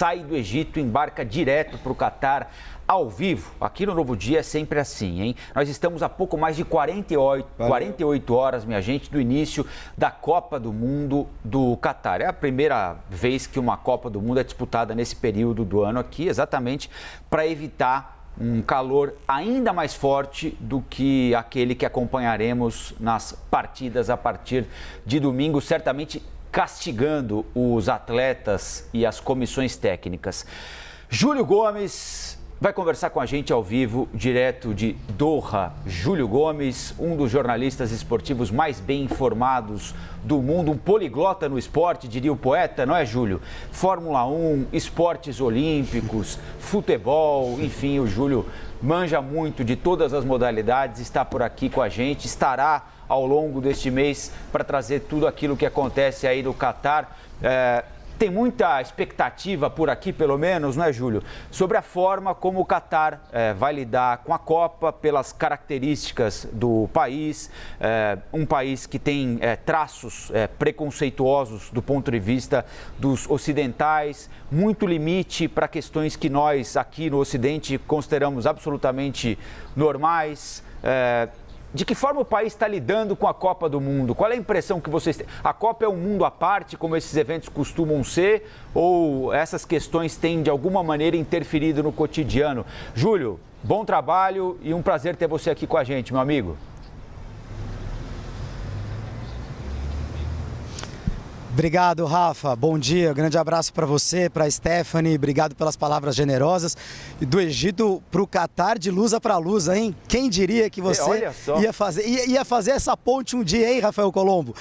sai do Egito, embarca direto para o Catar, ao vivo. Aqui no Novo Dia é sempre assim, hein? Nós estamos a pouco mais de 48 horas, minha gente, do início da Copa do Mundo do Catar. É a primeira vez que uma Copa do Mundo é disputada nesse período do ano aqui, exatamente para evitar um calor ainda mais forte do que aquele que acompanharemos nas partidas a partir de domingo, certamente castigando os atletas e as comissões técnicas. Júlio Gomes vai conversar com a gente ao vivo, direto de Doha. Júlio Gomes, um dos jornalistas esportivos mais bem informados do mundo, um poliglota no esporte, diria o poeta, não é, Júlio? Fórmula 1, esportes olímpicos, futebol, enfim, o Júlio manja muito de todas as modalidades, está por aqui com a gente, estará ao longo deste mês para trazer tudo aquilo que acontece aí no Catar. Tem muita expectativa por aqui, pelo menos, não é, Júlio? Sobre a forma como o Catar vai lidar com a Copa, pelas características do país, um país que tem traços preconceituosos do ponto de vista dos ocidentais, muito limite para questões que nós aqui no Ocidente consideramos absolutamente normais. De que forma o país está lidando com a Copa do Mundo? Qual é a impressão que vocês têm? A Copa é um mundo à parte, como esses eventos costumam ser? Ou essas questões têm, de alguma maneira, interferido no cotidiano? Júlio, bom trabalho e um prazer ter você aqui com a gente, meu amigo. Obrigado, Rafa. Bom dia. Grande abraço para você, para a Stephanie. Obrigado pelas palavras generosas. E do Egito para o Catar, de lusa para lusa, hein? Quem diria que você ia fazer essa ponte um dia, hein, Rafael Colombo?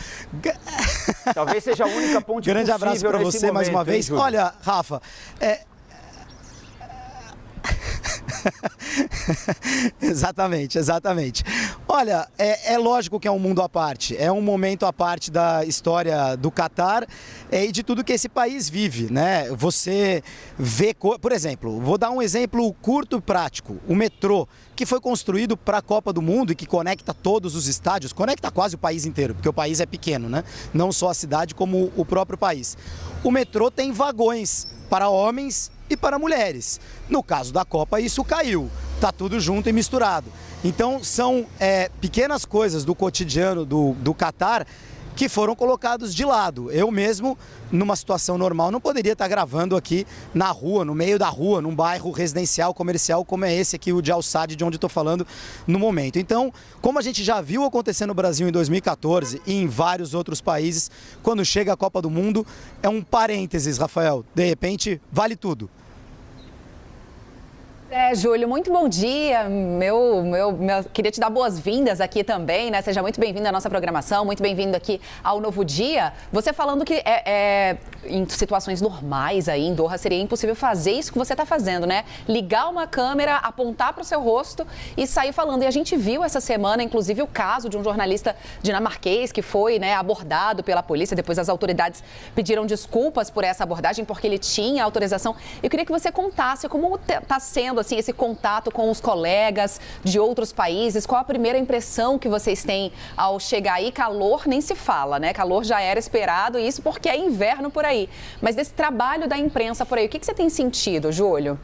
Talvez seja a única ponte Grande abraço para você momento, mais uma vez. Olha, Rafa, Exatamente. Olha, é lógico que é um mundo à parte, é um momento à parte da história do Catar e de tudo que esse país vive, né? Você vê, por exemplo, vou dar um exemplo curto e prático, o metrô, que foi construído para a Copa do Mundo e que conecta todos os estádios, conecta quase o país inteiro, porque o país é pequeno, né? Não só a cidade como o próprio país. O metrô tem vagões para homens e para mulheres. No caso da Copa, isso caiu. Tá tudo junto e misturado. Então, são pequenas coisas do cotidiano do Catar que foram colocados de lado. Eu mesmo, numa situação normal, não poderia estar gravando aqui na rua, no meio da rua, num bairro residencial, comercial, como é esse aqui, o de Al Sadd, de onde estou falando no momento. Então, como a gente já viu acontecer no Brasil em 2014 e em vários outros países, quando chega a Copa do Mundo, é um parênteses, Rafael. De repente, vale tudo. Júlio, muito bom dia. Queria te dar boas-vindas aqui também, né? Seja muito bem-vindo à nossa programação, muito bem-vindo aqui ao Novo Dia. Você falando que em situações normais aí em Doha seria impossível fazer isso que você está fazendo, né? Ligar uma câmera, apontar para o seu rosto e sair falando. E a gente viu essa semana, inclusive, o caso de um jornalista dinamarquês que foi, né, abordado pela polícia. Depois as autoridades pediram desculpas por essa abordagem, porque ele tinha autorização. Eu queria que você contasse como está sendo assim, esse contato com os colegas de outros países. Qual a primeira impressão que vocês têm ao chegar aí? Calor nem se fala, né? Calor já era esperado, isso porque é inverno por aí. Mas desse trabalho da imprensa por aí, o que você tem sentido, Júlio?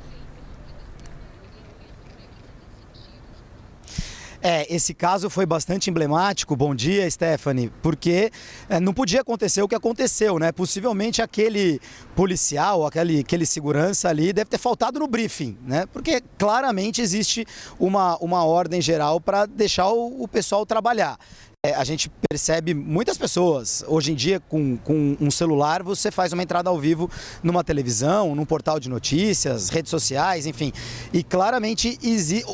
Esse caso foi bastante emblemático, bom dia, Stephanie, porque não podia acontecer o que aconteceu, né? Possivelmente aquele policial, aquele segurança ali deve ter faltado no briefing, né? Porque claramente existe uma ordem geral para deixar o pessoal trabalhar. A gente percebe muitas pessoas, hoje em dia com um celular você faz uma entrada ao vivo numa televisão, num portal de notícias, redes sociais, enfim. E claramente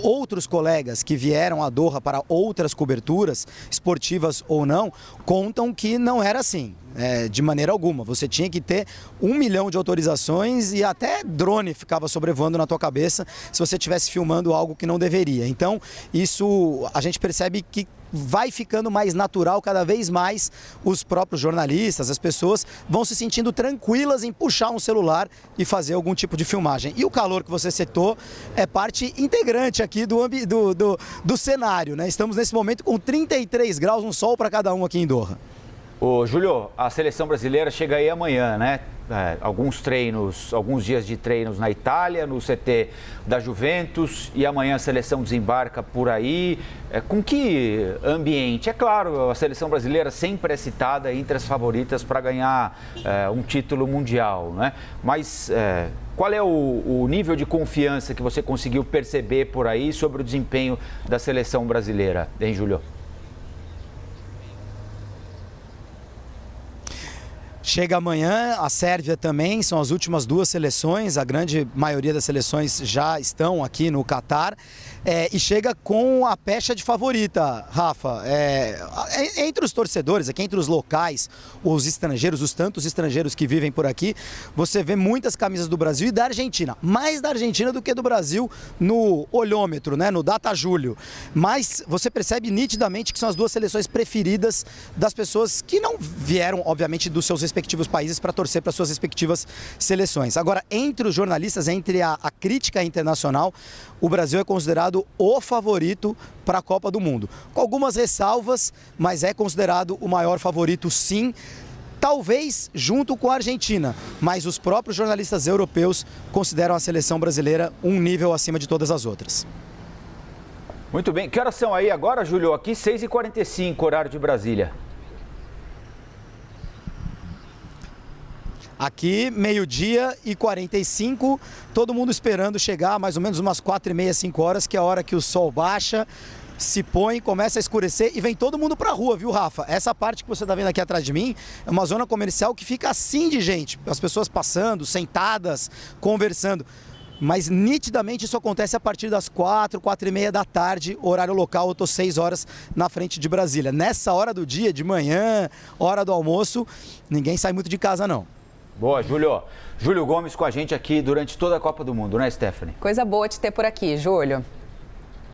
outros colegas que vieram a Doha para outras coberturas, esportivas ou não, contam que não era assim. De maneira alguma, você tinha que ter 1 milhão de autorizações e até drone ficava sobrevoando na tua cabeça se você estivesse filmando algo que não deveria. Então, isso a gente percebe que vai ficando mais natural, cada vez mais os próprios jornalistas, as pessoas vão se sentindo tranquilas em puxar um celular e fazer algum tipo de filmagem. E o calor que você citou é parte integrante aqui do cenário, né? Estamos nesse momento com 33 graus, um sol para cada um aqui em Doha. Ô, Júlio, a seleção brasileira chega aí amanhã, né? Alguns dias de treinos na Itália, no CT da Juventus, e amanhã a seleção desembarca por aí. Com que ambiente? É claro, a seleção brasileira sempre é citada entre as favoritas para ganhar um título mundial, né? Mas qual é o nível de confiança que você conseguiu perceber por aí sobre o desempenho da seleção brasileira, hein, Júlio? Chega amanhã, a Sérvia também, são as últimas 2 seleções, a grande maioria das seleções já estão aqui no Catar, e chega com a pecha de favorita, Rafa. Entre os torcedores, aqui entre os locais, os estrangeiros, os tantos estrangeiros que vivem por aqui, você vê muitas camisas do Brasil e da Argentina, mais da Argentina do que do Brasil no olhômetro, né, no DataJúlio. Mas você percebe nitidamente que são as 2 seleções preferidas das pessoas que não vieram, obviamente, dos seus respectivos países para torcer para suas respectivas seleções. Agora, entre os jornalistas, entre a crítica internacional, o Brasil é considerado o favorito para a Copa do Mundo. Com algumas ressalvas, mas é considerado o maior favorito, sim. Talvez junto com a Argentina, mas os próprios jornalistas europeus consideram a seleção brasileira um nível acima de todas as outras. Muito bem. Que horas são aí agora, Júlio? Aqui 6h45, horário de Brasília. Aqui, 12h45, todo mundo esperando chegar mais ou menos umas 4h30, 5 horas, que é a hora que o sol baixa, se põe, começa a escurecer e vem todo mundo pra rua, viu, Rafa? Essa parte que você tá vendo aqui atrás de mim é uma zona comercial que fica assim de gente, as pessoas passando, sentadas, conversando. Mas nitidamente isso acontece a partir das 4h30 da tarde, horário local. Eu estou 6 horas na frente de Brasília. Nessa hora do dia, de manhã, hora do almoço, ninguém sai muito de casa, não. Boa, Júlio. Júlio Gomes com a gente aqui durante toda a Copa do Mundo, né, Stephanie? Coisa boa te ter por aqui, Júlio.